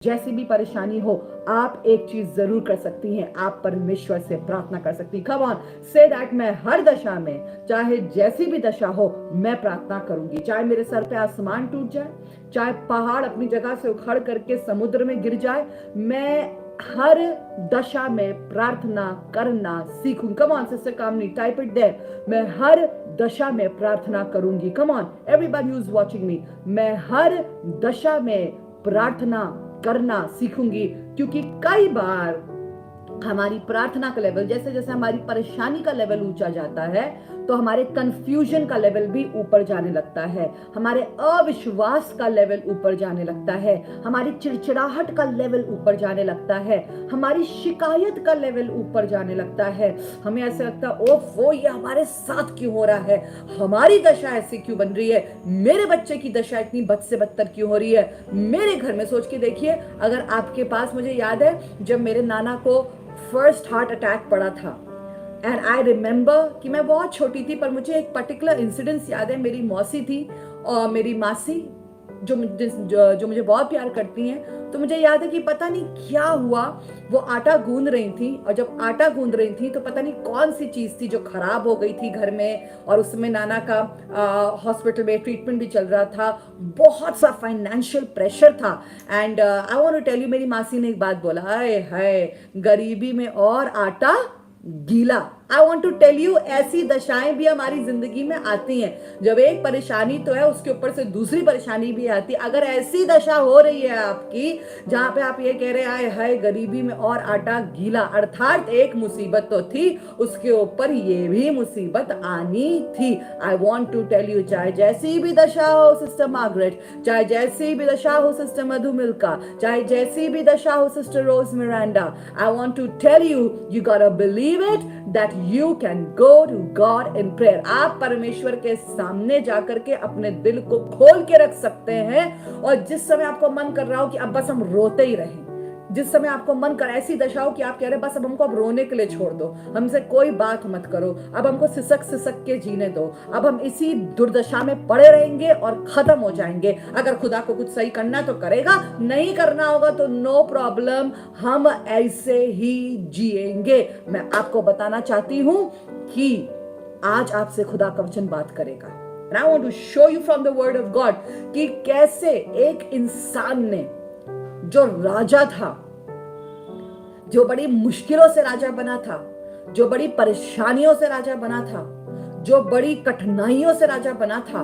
जैसी भी परेशानी हो, आप एक चीज जरूर कर सकती हैं, आप परमेश्वर से प्रार्थना कर सकती हैं। कम ऑन, से दैट मैं हर दशा में, चाहे जैसी भी दशा हो, मैं प्रार्थना करूंगी। चाहे मेरे सर पे आसमान टूट जाए, चाहे पहाड़ अपनी जगह से उखड़ करके समुद्र में गिर जाए, मैं हर दशा में प्रार्थना करना सीखूं। Come on sister Kamni, type it there. मैं हर दशा में प्रार्थना करूंगी। Come on everybody who is watching me, मैं हर दशा में प्रार्थना करना सीखूंगी। क्योंकि कई बार हमारी प्रार्थना का लेवल, जैसे जैसे हमारी परेशानी का लेवल ऊंचा जाता है, तो हमारे कंफ्यूजन का लेवल भी ऊपर जाने लगता है, हमारे अविश्वास का लेवल ऊपर जाने लगता है, हमारी चिड़चिड़ाहट का लेवल ऊपर जाने लगता है, हमारी शिकायत का लेवल ऊपर जाने लगता है। हमें ऐसा लगता है ओफो, ये हमारे साथ क्यों हो रहा है, हमारी दशा ऐसी क्यों बन रही है, मेरे बच्चे की दशा इतनी बद से बदतर क्यों हो रही है, मेरे घर में। सोच के देखिए, अगर आपके पास, मुझे याद है जब मेरे नाना को फर्स्ट हार्ट अटैक पड़ा था, एंड आई रिमेंबर कि मैं बहुत छोटी थी, पर मुझे एक पर्टिकुलर इंसिडेंस याद है। मेरी मौसी थी और मेरी मासी जो मुझे बहुत प्यार करती हैं, तो मुझे याद है कि पता नहीं क्या हुआ, वो आटा गूंद रही थी, और जब आटा गूंद रही थी तो पता नहीं कौन सी चीज थी जो खराब हो गई थी घर में, और उसमें नाना का हॉस्पिटल में ट्रीटमेंट भी चल रहा था, बहुत सा फाइनेंशियल प्रेशर था। And I want to tell you, मेरी मासी ने एक बात बोला, हाय हाय, गरीबी में और आटा गीला। I want to tell you, ऐसी दशाएं भी हमारी जिंदगी में आती हैं। जब एक परेशानी तो है, उसके ऊपर से दूसरी परेशानी भी आती है। अगर ऐसी दशा हो रही है आपकी, जहां पे आप ये कह रहे हैं हाय गरीबी में और आटा गीला, अर्थात एक मुसीबत तो थी, उसके ऊपर ये भी मुसीबत आनी थी। I want to tell you, चाहे जैसी भी दशा हो सिस्टर मार्गरेट, चाहे जैसी भी दशा हो सिस्टर मधु मिल्का, चाहे जैसी भी दशा हो sister Rose Miranda, I want to tell you, you got to believe it that you can go to God in prayer। आप परमेश्वर के सामने जाकर के अपने दिल को खोल के रख सकते हैं, और जिस समय आपको मन कर रहा हो कि अब बस हम रोते ही रहें, जिस समय आपको मन कर, ऐसी दशा हो कि आप कह रहे बस अब हमको अब रोने के लिए छोड़ दो, हमसे कोई बात मत करो, अब हमको सिसक सिसक के जीने दो, अब हम इसी दुर्दशा में पड़े रहेंगे और खत्म हो जाएंगे। अगर खुदा को कुछ सही करना तो करेगा, नहीं करना होगा तो नो प्रॉब्लम, हम ऐसे ही जिएंगे। मैं आपको बताना चाहती हूं कि आज आपसे खुदा का वचन बात करेगा। And I want to show you from the word of God कि कैसे एक इंसान ने, जो राजा था, जो बड़ी मुश्किलों से राजा बना था, जो बड़ी परेशानियों से राजा बना था, जो बड़ी कठिनाइयों से राजा बना था,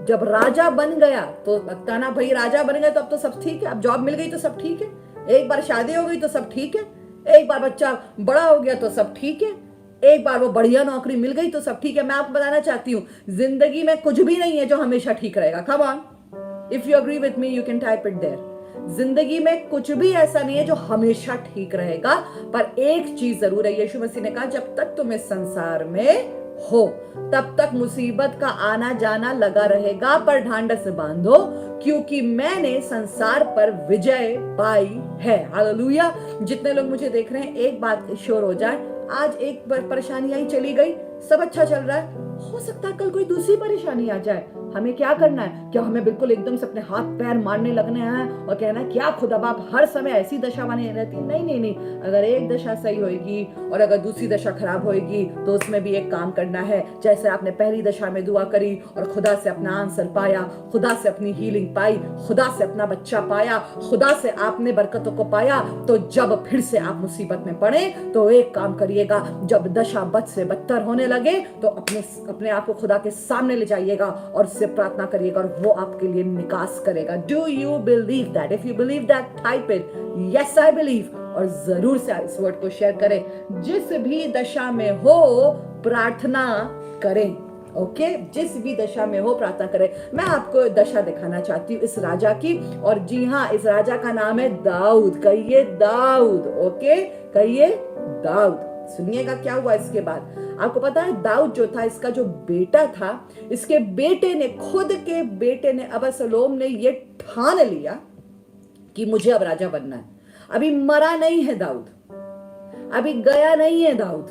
जब राजा बन गया तो लगता ना भाई राजा बन गया तो अब तो सब ठीक है, अब जॉब मिल गई तो सब ठीक है, एक बार शादी हो गई तो सब ठीक है, एक बार बच्चा बड़ा हो गया तो सब ठीक है, एक बार वो बढ़िया नौकरी मिल गई तो सब ठीक है। मैं आपको बताना चाहती हूँ, जिंदगी में कुछ भी नहीं है जो हमेशा ठीक रहेगा। Come on, if you agree with me you can type it there. जिंदगी में कुछ भी ऐसा नहीं है जो हमेशा ठीक रहेगा, पर एक चीज जरूर है, यीशु मसीह ने कहा जब तक तुम इस संसार में हो तब तक मुसीबत का आना जाना लगा रहेगा, पर ढांढस बांधो क्योंकि मैंने संसार पर विजय पाई है। हालेलुया। जितने लोग मुझे देख रहे हैं, एक बात श्योर हो जाए, आज एक परेशानी आई चली गई, सब अच्छा चल रहा है, हो सकता है कल कोई दूसरी परेशानी आ जाए। हमें क्या करना है? क्या हमें बिल्कुल एकदम से अपने हाथ पैर मारने लगने हैं और कहना है क्या खुदा बाप हर समय ऐसी दशा बनी रहती है? नहीं नहीं नहीं, अगर एक दशा सही होगी और अगर दूसरी दशा खराब होगी तो उसमें भी एक काम करना है। जैसे आपने पहली दशा में दुआ करी और खुदा से अपना आंसर पाया, खुदा से अपनी हीलिंग पाई, खुदा से अपना बच्चा पाया, खुदा से आपने बरकतों को पाया, तो जब फिर से आप मुसीबत में पड़े तो एक काम करिएगा, जब दशा बद से बदतर होने लगे तो अपने आप को खुदा के सामने ले जाइएगा और से प्रार्थना करिएगा, और वो आपके लिए निकास करेगा। Do you believe that? If you believe that type it yes I believe, और जरूर से इस वर्ड को शेयर करें। जिस भी दशा में हो प्रार्थना करें। ओके, जिस भी दशा में हो प्रार्थना करें। मैं आपको दशा दिखाना चाहती हूँ इस राजा की, और जी हाँ, इस राजा का नाम है दाऊद। कहिए दाऊद। ओके, कहिए दाऊद। सुनिएगा क्या हुआ इसके बाद। आपको पता है दाऊद जो था, इसका जो बेटा था, इसके बेटे ने, खुद के बेटे ने, अबसलोम ने ये ठान लिया कि मुझे अब राजा बनना है। अभी मरा नहीं है दाऊद, अभी गया नहीं है दाऊद,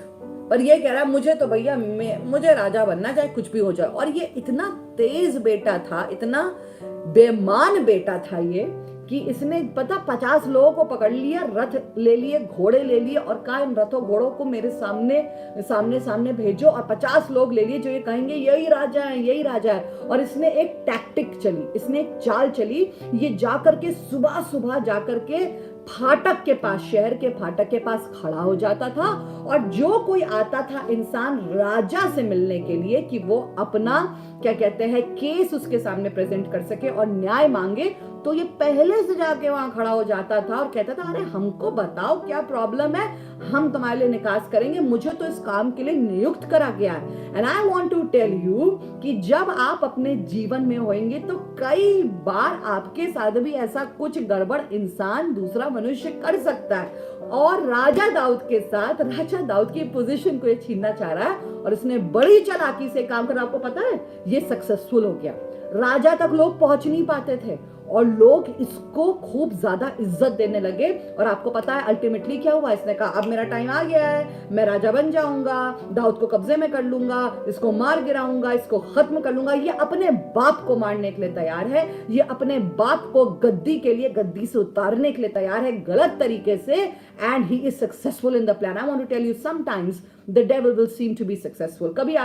पर ये कह रहा मुझे तो भैया मुझे राजा बनना, चाहे कुछ भी हो जाए। और ये इतना तेज बेटा था, इतना बेईमान बेटा था ये, कि इसने पता 50 लोगों को पकड़ लिया, रथ ले लिए, घोड़े ले लिए और कहा इन रथों घोड़ों को मेरे सामने सामने सामने भेजो, और 50 लोग ले लिए जो ये कहेंगे यही राजा है, यही राजा है। और इसने एक टैक्टिक चली, इसने एक चाल चली, ये जाकर के सुबह सुबह जाकर के फाटक के पास, शहर के फाटक के पास खड़ा हो जाता था, और जो कोई आता था इंसान राजा से मिलने के लिए कि वो अपना क्या कहते हैं केस उसके सामने प्रेजेंट कर सके और न्याय मांगे, तो ये पहले से जाके वहां खड़ा हो जाता था और कहता था अरे हमको बताओ क्या प्रॉब्लम है, हम तुम्हारे लिए निकास करेंगे, मुझे तो इस काम के लिए नियुक्त करा गया है। And I want to tell you कि जब आप अपने जीवन में होंगे तो कई बार आपके साथ भी ऐसा कुछ गड़बड़ इंसान, दूसरा मनुष्य कर सकता है, और राजा दाऊद के साथ राजा दाऊद की पोजीशन को ये छीनना चाह रहा है, और इसने बड़ी चालाकी से काम कर, आपको पता है ये सक्सेसफुल हो गया। राजा तक लोग पहुंच नहीं पाते थे और लोग इसको खूब ज्यादा इज्जत देने लगे, और आपको पता है अल्टीमेटली क्या हुआ, इसने कहा अब मेरा टाइम आ गया है, मैं राजा बन जाऊंगा, दाऊद को कब्जे में कर लूंगा, इसको मार गिराऊंगा, इसको खत्म कर लूंगा। ये अपने बाप को मारने के लिए तैयार है, ये अपने बाप को गद्दी के लिए, गद्दी से उतारने के लिए तैयार है गलत तरीके से, and he is successful in the plan. I want to tell you sometimes the devil will seem to be successful. कभी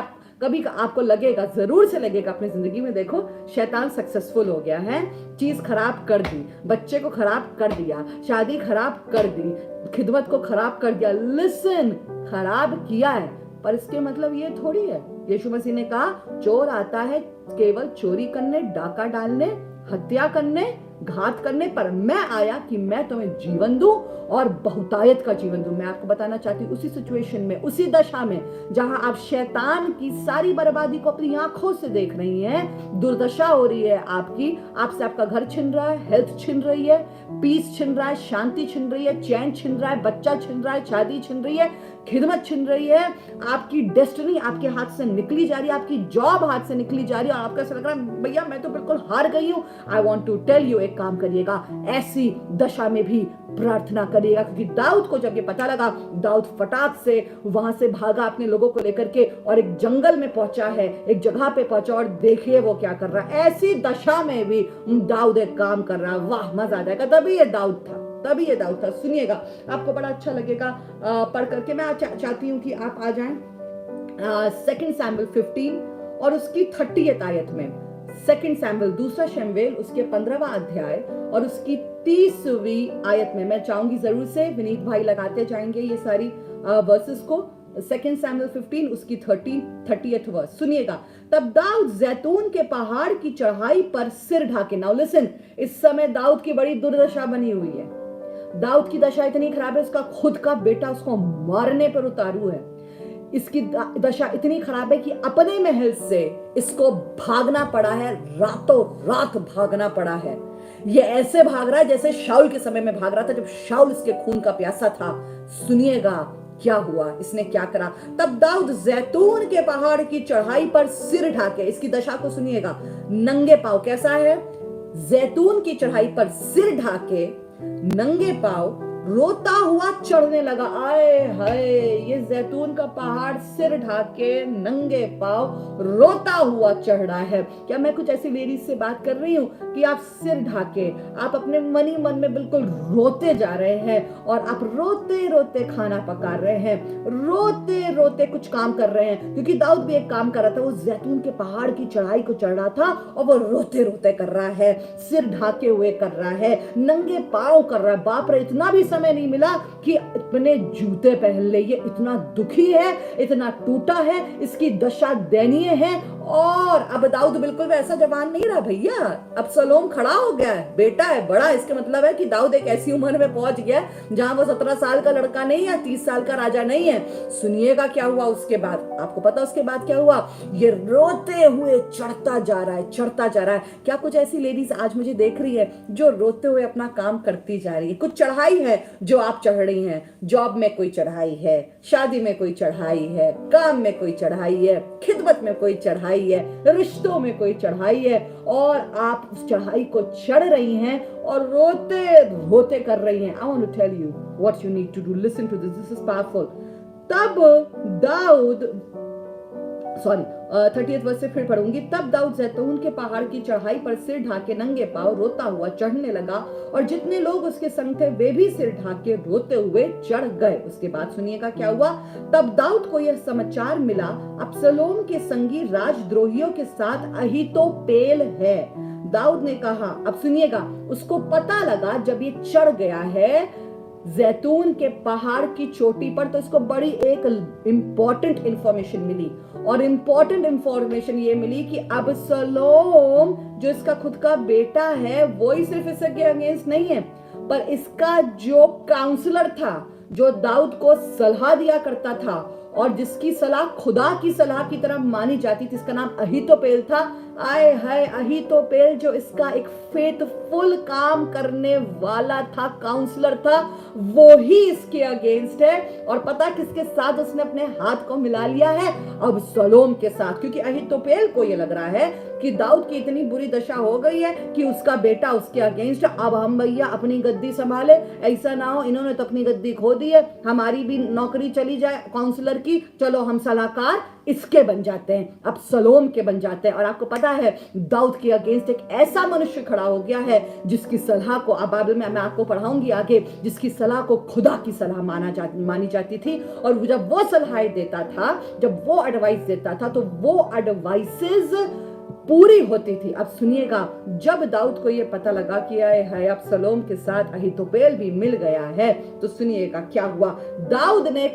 आपको लगेगा, जरूर से लगेगा अपनी जिंदगी में, देखो शैतान सक्सेसफुल हो गया है, चीज खराब कर दी, बच्चे को खराब कर दिया, शादी खराब कर दी, खिदमत को खराब कर दिया। लिसन, खराब किया है, पर इसके मतलब ये थोड़ी है, यीशु मसीह ने कहा चोर आता है केवल चोरी करने, डाका डालने, हत्या करने, घात करने, पर मैं आया कि मैं तुम्हें जीवन दूं और बहुतायत का जीवन दूं। मैं आपको बताना चाहती हूँ उसी सिचुएशन में, उसी दशा में जहां आप शैतान की सारी बर्बादी को अपनी आंखों से देख रही हैं, दुर्दशा हो रही है आपकी, आपसे आपका घर छिन रहा है, हेल्थ छिन रही है, पीस छिन रहा है, शांति छिन रही है, चैन छिन रहा है, बच्चा छिन रहा है, शादी छिन रही है, खिदमत छिन रही है, आपकी डेस्टिनी आपके हाथ से निकली जा रही है, आपकी जॉब हाथ से निकली जा रही है, और आपका ऐसा लग रहा है भैया मैं तो बिल्कुल हार गई हूं। I want to tell you, एक काम करिएगा, ऐसी दशा में भी प्रार्थना करिएगा, क्योंकि दाऊद को जब ये पता लगा, दाऊद फटाक से वहां से भागा अपने लोगों को लेकर के और एक जंगल में पहुंचा है, एक जगह पे पहुंचा, और देखिए वो क्या कर रहा है। ऐसी दशा में भी दाऊद एक काम कर रहा है, वाह मजा आ जाएगा। तभी ये दाऊद था, सुनिएगा आपको बड़ा अच्छा लगेगा पढ़ करके। मैं चाहती हूँ कि आप आ जाएं 2 सैमुएल 15 और उसकी 30th आयत में। 2 सैमुएल, दूसरा शमूएल, उसके 15वां अध्याय और उसकी 30वीं आयत में। मैं चाहूंगी जरूर से विनीत भाई लगाते जाएंगे ये सारी वर्सेस को। 2 सैमुएल 15 उसकी 30th वर्स सुनिएगा। तब दाऊद जैतून के पहाड़ की चढ़ाई पर सिर ढाके, नाउ लिसन, इस समय दाऊद की बड़ी दुर्दशा बनी हुई है। दाऊद की दशा इतनी खराब है, उसका खुद का बेटा उसको मारने पर उतारू है। इसकी दशा इतनी खराब है कि अपने महल से इसको भागना पड़ा है, रातों रात भागना पड़ा है। ये ऐसे भाग रहा है जैसे शाऊल के समय में भाग रहा था, जब शाऊल इसके खून का प्यासा था। सुनिएगा क्या हुआ, इसने क्या करा। तब दाऊद जैतून के पहाड़ की चढ़ाई पर सिर ढाके, इसकी दशा को सुनिएगा, नंगे पांव, कैसा है, जैतून की चढ़ाई पर सिर ढाके नंगे पांव रोता हुआ चढ़ने लगा। आए हाय, ये जैतून का पहाड़ सिर ढाके नंगे पांव रोता हुआ चढ़ रहा है। क्या मैं कुछ ऐसी लेडीज से बात कर रही हूं कि आप सिर ढाके, आप अपने मनी मन में बिल्कुल रोते जा रहे हैं, और आप रोते रोते खाना पका रहे हैं, रोते रोते कुछ काम कर रहे हैं, क्योंकि दाऊद भी एक काम कर रहा था, वो जैतून के पहाड़ की चढ़ाई को चढ़ रहा था और वो रोते रोते कर रहा है, सिर ढाके हुए कर रहा है, नंगे पांव कर रहा है। बाप रे, इतना भी समय नहीं मिला कि अपने जूते पहन ले। ये इतना दुखी है, इतना टूटा है, इसकी दशा दयनीय है। और अब दाऊद बिल्कुल वैसा जवान नहीं रहा भैया, अबसलोम खड़ा हो गया है, बेटा है बड़ा। इसके मतलब है कि दाऊद एक ऐसी उम्र में पहुंच गया जहां वो 17 साल का लड़का नहीं है, 30 साल का राजा नहीं है। सुनिएगा क्या हुआ उसके बाद, आपको पता उसके बाद क्या हुआ। ये रोते हुए चढ़ता जा रहा है, चढ़ता जा रहा है। क्या कुछ ऐसी लेडीज आज मुझे देख रही है जो रोते हुए अपना काम करती जा रही है। कुछ चढ़ाई है जो आप चढ़ रही हैं, जॉब में कोई चढ़ाई है, शादी में कोई चढ़ाई है, काम में कोई चढ़ाई है, खिदमत में कोई चढ़ाई है, रिश्तों में कोई चढ़ाई है, और आप उस चढ़ाई को चढ़ रही हैं और रोते रोते कर रही हैं। I want to tell you what you need to do. Listen to this. This is powerful. तब दाऊद सॉरी 30th वर्स से फिर पढ़ूंगी। तब दाऊद जैतून के पहाड़ की चढ़ाई पर सिर ढाके नंगे पांव रोता हुआ चढ़ने लगा और जितने लोग उसके संग थे वे भी सिर ढाके रोते हुए चढ़ गए। उसके बाद सुनिएगा क्या हुआ। तब दाऊद को यह समाचार मिला, अब्सलोम के संगी राजद्रोहियों के साथ अहीतोपेल है। दाऊद ने कहा, अब सुनिएगा, उसको पता लगा जब ये चढ़ गया है जैतून के पहाड़ की चोटी पर, तो इसको बड़ी एक इंपॉर्टेंट इंफॉर्मेशन मिली। और इंपॉर्टेंट इंफॉर्मेशन ये मिली कि अबसलोम जो इसका खुद का बेटा है वो ही सिर्फ इसके अगेंस्ट नहीं है, पर इसका जो काउंसलर था, जो दाऊद को सलाह दिया करता था और जिसकी सलाह खुदा की सलाह की तरह मानी जाती थी, इसका नाम अहीतोपेल था। आए हाय, अहीतोपेल जो इसका एक फेथफुल काम करने वाला था, काउंसलर था, वो ही इसके अगेंस्ट है। और पता किसके साथ उसने अपने हाथ को मिला लिया है? अबसलोम के साथ। क्योंकि अहीतोपेल को ये लग रहा है कि दाऊद की इतनी बुरी दशा हो गई है कि उसका बेटा उसके अगेंस्ट है, अब हम भैया अपनी गद्दी संभाले, ऐसा ना हो इन्होंने तो अपनी गद्दी खो दी है, हमारी भी नौकरी चली जाए काउंसलर की, चलो हम सलाहकार इसके बन जाते हैं, अबसलोम के बन जाते हैं। और आपको पता है दाऊद के अगेंस्ट एक ऐसा मनुष्य खड़ा हो गया है जिसकी सलाह को, अब बाइबल में मैं आपको पढ़ाऊंगी आगे, जिसकी सलाह को खुदा की सलाह मानी जाती थी। और जब वो सलाहें देता था, जब वो एडवाइस देता था, तो वो एडवाइसेस पूरी होती थी। अब सुनिएगा, जब दाऊद को यह पता लगा कि है अबसलोम के साथ अहीतोपेल भी मिल गया है, तो सुनिएगा क्या हुआ। दाऊद ने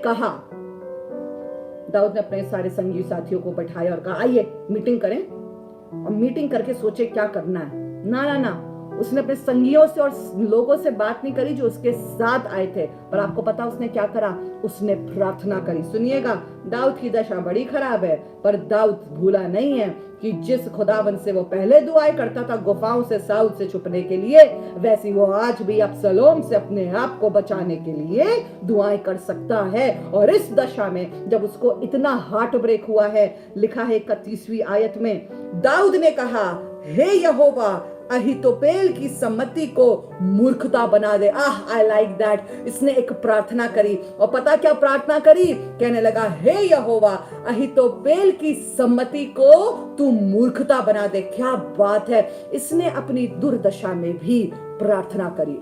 अपने सारे संगी साथियों को बैठाया और कहा, आइए मीटिंग करें और मीटिंग करके सोचे क्या करना है। ना, उसने अपने संगियों से और लोगों से बात नहीं करी जो उसके साथ आए थे, पर आपको पता उसने क्या करा? उसने प्रार्थना करी। सुनिएगा, दाऊद की दशा बड़ी खराब है, पर दाऊद भूला नहीं है कि जिस खुदावन से वो पहले दुआएं करता था गुफाओं से साउल से छुपने के लिए, वैसी वो आज भी अबसलोम से अपने आप को बचाने के लिए दुआएं कर सकता है। और इस दशा में जब उसको इतना हार्ट ब्रेक हुआ है, लिखा है 31वीं आयत में, दाऊद ने कहा, हे यहोवा, अहीतोपेल की सम्मति को मूर्खता बना दे। I like that. इसने एक प्रार्थना करी, और पता क्या प्रार्थना करी? कहने लगा, हे यहोवा, अहीतोपेल की सम्मति को तू मूर्खता बना दे। क्या बात है! इसने अपनी दुर्दशा में भी प्रार्थना करी।